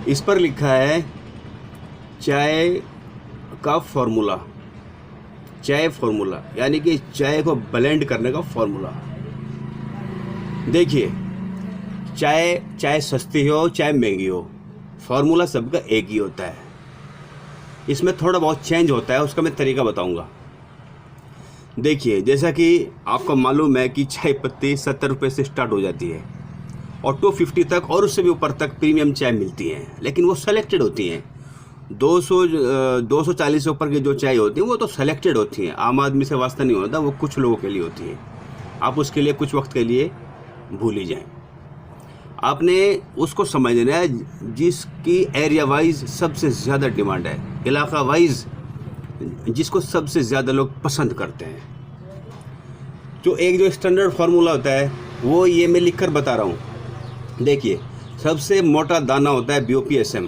इस पर लिखा है चाय का फॉर्मूला, चाय फॉर्मूला यानी कि चाय को ब्लेंड करने का फॉर्मूला। देखिए, चाय सस्ती हो चाहे महंगी हो, फार्मूला सबका एक ही होता है। इसमें थोड़ा बहुत चेंज होता है, उसका मैं तरीका बताऊंगा। देखिए, जैसा कि आपको मालूम है कि चाय पत्ती 70 रुपये से स्टार्ट हो जाती है और 250 तक और उससे भी ऊपर तक प्रीमियम चाय मिलती है, लेकिन वो सेलेक्टेड होती हैं। 240 से ऊपर की जो चाय होती है वो तो सेलेक्टेड होती हैं, आम आदमी से वास्ता नहीं होता, वो कुछ लोगों के लिए होती है। आप उसके लिए कुछ वक्त के लिए भूल ही जाएं। आपने उसको समझना है जिसकी एरिया वाइज सबसे ज़्यादा डिमांड है, इलाका वाइज जिसको सबसे ज़्यादा लोग पसंद करते हैं। तो एक जो स्टैंडर्ड फार्मूला होता है वो ये मैं लिख कर बता रहा हूँ। देखिए, सबसे मोटा दाना होता है BOPSM।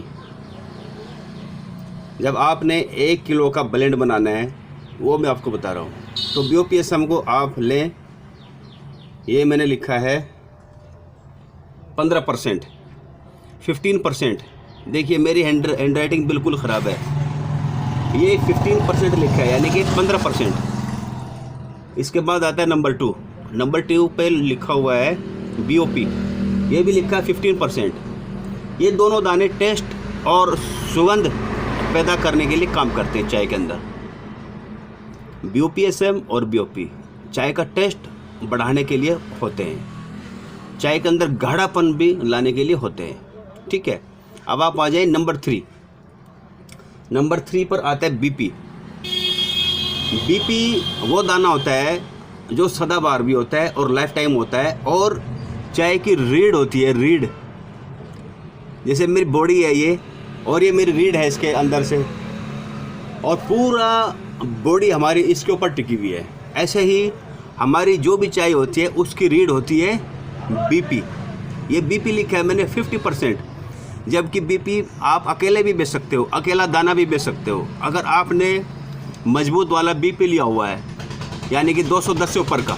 जब आपने 1 किलो का ब्लेंड बनाना है, वो मैं आपको बता रहा हूँ। तो BOPSM को आप लें, ये मैंने लिखा है 15%, 15%। देखिए, मेरी हैंड राइटिंग बिल्कुल ख़राब है, ये 15% लिखा है यानी कि 15%। इसके बाद आता है नंबर 2 पे लिखा हुआ है BOP, ये भी लिखा है 15%। ये दोनों दाने टेस्ट और सुगंध पैदा करने के लिए काम करते हैं चाय के अंदर। BOPSM और BOP चाय का टेस्ट बढ़ाने के लिए होते हैं, चाय के अंदर गाढ़ापन भी लाने के लिए होते हैं। ठीक है, अब आप आ जाए नंबर 3। नंबर 3 पर आता है BP। BP वो दाना होता है जो सदाबहार भी होता है और लाइफ टाइम होता है, और चाय की रीढ़ होती है, रीढ़। जैसे मेरी बॉडी है ये, और ये मेरी रीढ़ है इसके अंदर से, और पूरा बॉडी हमारी इसके ऊपर टिकी हुई है। ऐसे ही हमारी जो भी चाय होती है उसकी रीढ़ होती है BP। ये BP लिखा है मैंने 50%, जबकि BP आप अकेले भी बेच सकते हो, अकेला दाना भी बेच सकते हो। अगर आपने मजबूत वाला BP लिया हुआ है यानी कि 210 से ऊपर का,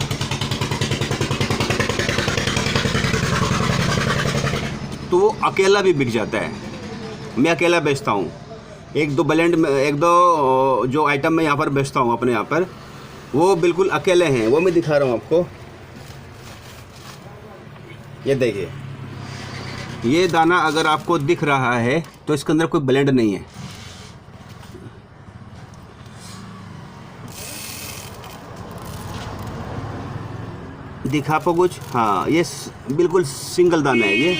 तो वो अकेला भी बिक जाता है। मैं अकेला बेचता हूँ, एक दो जो आइटम मैं यहाँ पर बेचता हूँ अपने यहाँ पर, वो बिल्कुल अकेले हैं। वो मैं दिखा रहा हूँ आपको। ये देखिए, ये दाना अगर आपको दिख रहा है तो इसके अंदर कोई ब्लेंड नहीं है। दिखा आपको कुछ? हाँ, ये बिल्कुल सिंगल दाना है ये।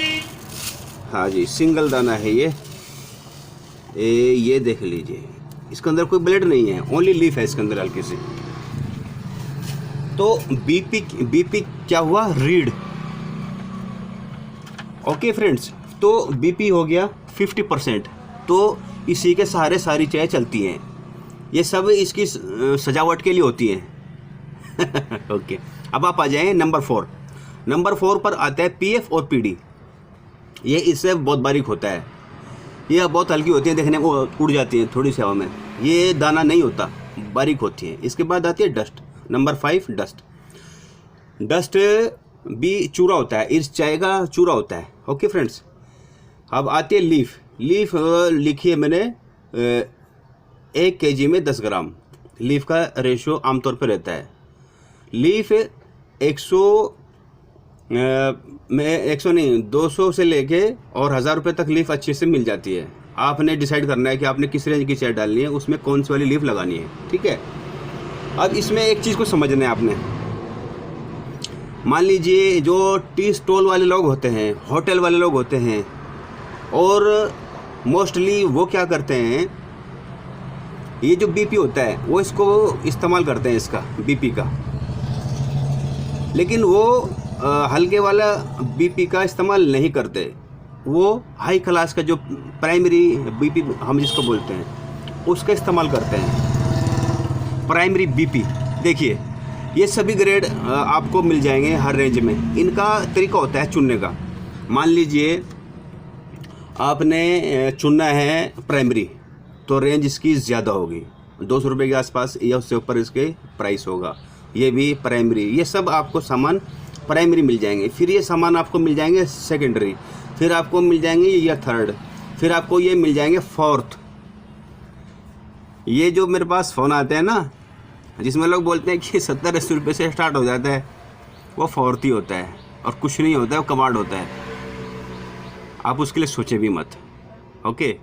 हाँ जी, सिंगल दाना है ये। ये देख लीजिए, इसके अंदर कोई ब्लेंड नहीं है, ओनली लीफ है इसके अंदर हल्की सी। तो BP क्या हुआ? रीढ़। ओके फ्रेंड्स, तो BP हो गया 50%। तो इसी के सहारे सारी चाय चलती हैं। ये सब इसकी सजावट के लिए होती हैं। ओके, अब आप आ जाएं नंबर 4। नंबर 4 पर आता है PF और PD। ये इससे बहुत बारीक होता है, ये बहुत हल्की होती है, देखने को उड़ जाती है थोड़ी सी हवा में। ये दाना नहीं होता, बारीक होती है। इसके बाद आती है डस्ट। नंबर 5 डस्ट भी चूरा होता है, इस चाय का चूरा होता है। ओके फ्रेंड्स, अब आती है लीफ लिखी है मैंने 1 kg में 10 ग्राम। लीफ का रेशो आमतौर पर रहता है। लीफ 200 से लेके और 1000 रुपये तक लीफ अच्छे से मिल जाती है। आपने डिसाइड करना है कि आपने किस रेंज की चाय डालनी है, उसमें कौन सी वाली लीफ लगानी है। ठीक है, अब इसमें एक चीज़ को समझना है आपने। मान लीजिए जो टी स्टॉल वाले लोग होते हैं, होटल वाले लोग होते हैं, और मोस्टली वो क्या करते हैं, ये जो BP होता है वो इसको इस्तेमाल करते हैं, इसका BP का। लेकिन वो हल्के वाला BP का इस्तेमाल नहीं करते, वो हाई क्लास का जो प्राइमरी BP हम जिसको बोलते हैं उसका इस्तेमाल करते हैं, प्राइमरी BP। देखिए, ये सभी ग्रेड आपको मिल जाएंगे हर रेंज में। इनका तरीका होता है चुनने का। मान लीजिए आपने चुनना है प्राइमरी, तो रेंज इसकी ज़्यादा होगी, 200 रुपये के आसपास या उससे ऊपर इसके प्राइस होगा। ये भी प्राइमरी, ये सब आपको सामान प्राइमरी मिल जाएंगे। फिर ये सामान आपको मिल जाएंगे सेकेंडरी, फिर आपको मिल जाएंगे या थर्ड, फिर आपको ये मिल जाएंगे फोर्थ। ये जो मेरे पास फ़ोन आते हैं ना, जिसमें लोग बोलते हैं कि 70-80 रुपये से स्टार्ट हो जाता है, वो फोर्थ ही होता है और कुछ नहीं होता है, वो कबाड़ होता है। आप उसके लिए सोचे भी मत। ओके।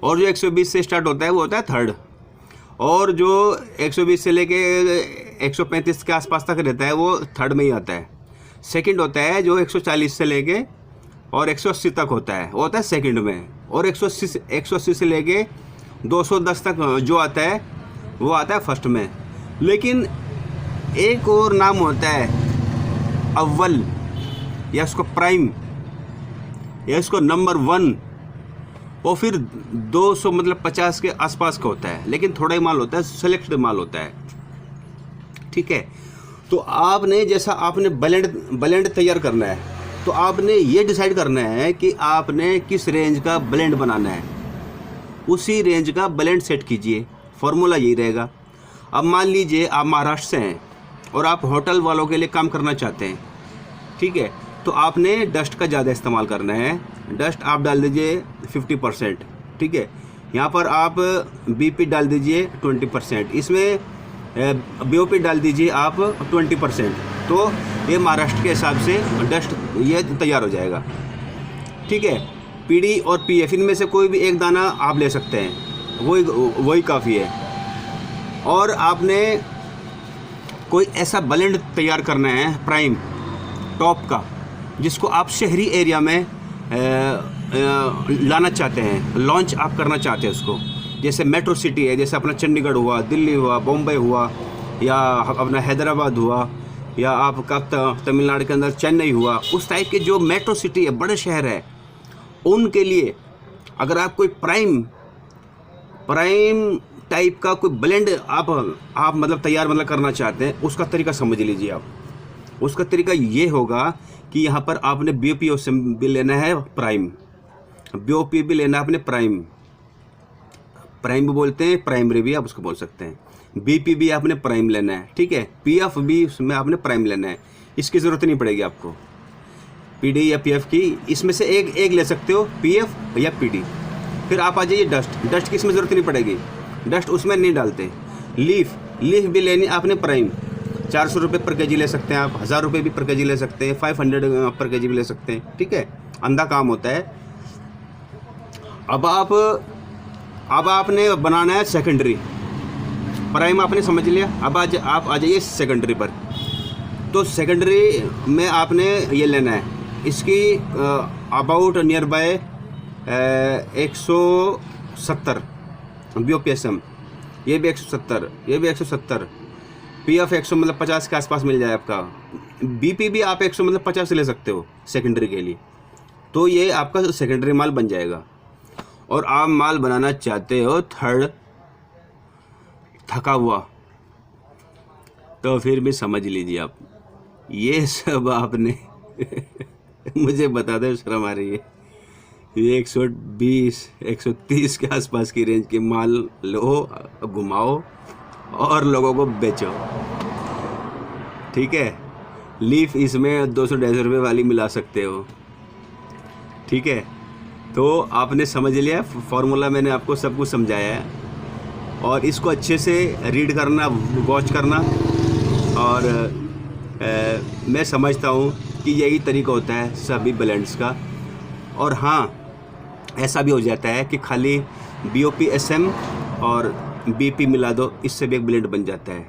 और जो 120 से स्टार्ट होता है वो होता है थर्ड। और जो 120 से लेके 135 के आसपास तक रहता है वो थर्ड में ही आता है। सेकंड होता है जो 140 से लेके और 180 तक होता है, वो होता है सेकंड में। और 180 से लेके 210 तक जो आता है वो आता है फर्स्ट में। लेकिन एक और नाम होता है अव्वल, या उसको प्राइम, या इसको नंबर 1। वो फिर 200 मतलब 50 के आसपास का होता है, लेकिन थोड़ा ही माल होता है, सेलेक्टेड माल होता है। ठीक है। तो आपने जैसा आपने ब्लेंड तैयार करना है, तो आपने ये डिसाइड करना है कि आपने किस रेंज का ब्लेंड बनाना है, उसी रेंज का ब्लेंड सेट कीजिए। फॉर्मूला यही रहेगा। अब मान लीजिए आप महाराष्ट्र से हैं और आप होटल वालों के लिए काम करना चाहते हैं, ठीक है, तो आपने डस्ट का ज़्यादा इस्तेमाल करना है। डस्ट आप डाल दीजिए 50%, ठीक है। यहाँ पर आप बीपी डाल दीजिए 20%, इसमें बीओपी डाल दीजिए आप 20%। तो ये महाराष्ट्र के हिसाब से डस्ट ये तैयार हो जाएगा, ठीक है। पीडी और पीएफ इनमें से कोई भी एक दाना आप ले सकते हैं, वही काफ़ी है। और आपने कोई ऐसा ब्लेंड तैयार करना है प्राइम टॉप का, जिसको आप शहरी एरिया में लाना चाहते हैं, लॉन्च आप करना चाहते हैं उसको। जैसे मेट्रो सिटी है, जैसे अपना चंडीगढ़ हुआ, दिल्ली हुआ, बॉम्बे हुआ, या अपना हैदराबाद हुआ, या आपका तमिलनाडु के अंदर चेन्नई हुआ। उस टाइप के जो मेट्रो सिटी है, बड़े शहर है, उनके लिए अगर आप कोई प्राइम टाइप का कोई ब्लेंड आप मतलब तैयार मतलब करना चाहते हैं, उसका तरीका समझ लीजिए आप। उसका तरीका ये होगा कि यहाँ पर आपने बीओपी भी लेना है प्राइम, बीओपी भी लेना है आपने प्राइम भी बोलते हैं, प्राइमरी भी आप उसको बोल सकते हैं। बीपी भी आपने प्राइम लेना है, ठीक है। पीएफ भी उसमें आपने प्राइम लेना है, इसकी ज़रूरत नहीं पड़ेगी आपको पीडी या पीएफ की। इसमें से एक ले सकते हो, पीएफ या पीडी। फिर आप आ जाइए डस्ट की इसमें ज़रूरत नहीं पड़ेगी, डस्ट उसमें नहीं डालते। लीफ भी लेनी आपने प्राइम। 400 रुपये पर केजी ले सकते हैं आप, 1000 रुपये भी पर केजी ले सकते हैं, 500 पर केजी भी ले सकते हैं, ठीक है। अंधा काम होता है। अब आपने बनाना है सेकेंडरी। प्राइम आपने समझ लिया। अब आप आ जाइए सेकेंडरी पर। तो सेकेंडरी में आपने ये लेना है, इसकी अबाउट नियर बाय 170 BOPSM, ये भी 170, ये भी 170, PF 100 मतलब 50 के आसपास मिल जाए आपका। BP भी आप 100 मतलब 50 से ले सकते हो सेकेंडरी के लिए। तो ये आपका सेकेंडरी माल बन जाएगा। और आप माल बनाना चाहते हो थर्ड थका हुआ, तो फिर भी समझ लीजिए आप, ये सब आपने मुझे बता दो, शर्म आ रही है। ये 120 130 के आसपास की रेंज के माल लो, घुमाओ और लोगों को बेचो, ठीक है। लीफ इसमें 200-250 रुपये वाली मिला सकते हो, ठीक है। तो आपने समझ लिया फॉर्मूला, मैंने आपको सब कुछ समझाया है। और इसको अच्छे से रीड करना, वॉच करना। और मैं समझता हूँ कि यही तरीका होता है सभी ब्लेंड्स का। और हाँ, ऐसा भी हो जाता है कि खाली BOPSM और BP मिला दो, इससे भी एक ब्लेंड बन जाता है।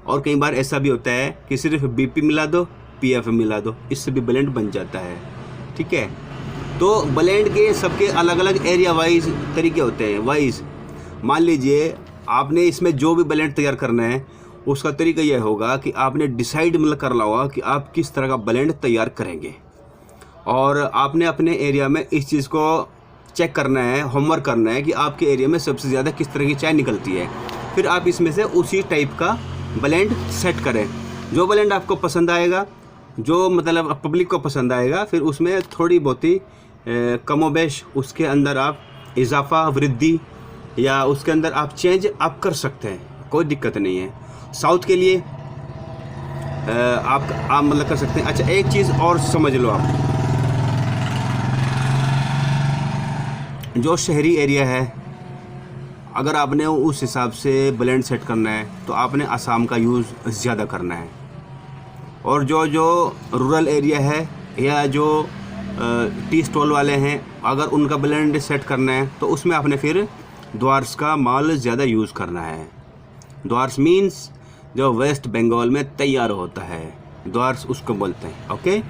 और कई बार ऐसा भी होता है कि सिर्फ BP मिला दो, PF मिला दो, इससे भी ब्लेंड बन जाता है, ठीक है। तो ब्लेंड के सबके अलग अलग एरिया वाइज तरीके होते हैं। वाइज मान लीजिए आपने इसमें जो भी ब्लेंड तैयार करना है, उसका तरीका यह होगा कि आपने डिसाइड मतलब करना होगा कि आप किस तरह का ब्लेंड तैयार करेंगे। और आपने अपने एरिया में इस चीज़ को चेक करना है, होमवर्क करना है कि आपके एरिया में सबसे ज़्यादा किस तरह की चाय निकलती है। फिर आप इसमें से उसी टाइप का ब्लेंड सेट करें। जो ब्लेंड आपको पसंद आएगा, जो मतलब पब्लिक को पसंद आएगा, फिर उसमें थोड़ी बहुत ही कमोबेश उसके अंदर आप इजाफा, वृद्धि, या उसके अंदर आप चेंज आप कर सकते हैं, कोई दिक्कत नहीं है। साउथ के लिए आप मतलब कर सकते हैं। अच्छा, एक चीज़ और समझ लो आप, जो शहरी एरिया है, अगर आपने उस हिसाब से ब्लेंड सेट करना है तो आपने आसाम का यूज़ ज़्यादा करना है। और जो रूरल एरिया है या जो टी स्टॉल वाले हैं, अगर उनका ब्लेंड सेट करना है तो उसमें आपने फिर द्वार्स का माल ज़्यादा यूज़ करना है। द्वार्स मीन्स जो वेस्ट बंगाल में तैयार होता है, द्वार्स उसको बोलते हैं। ओके।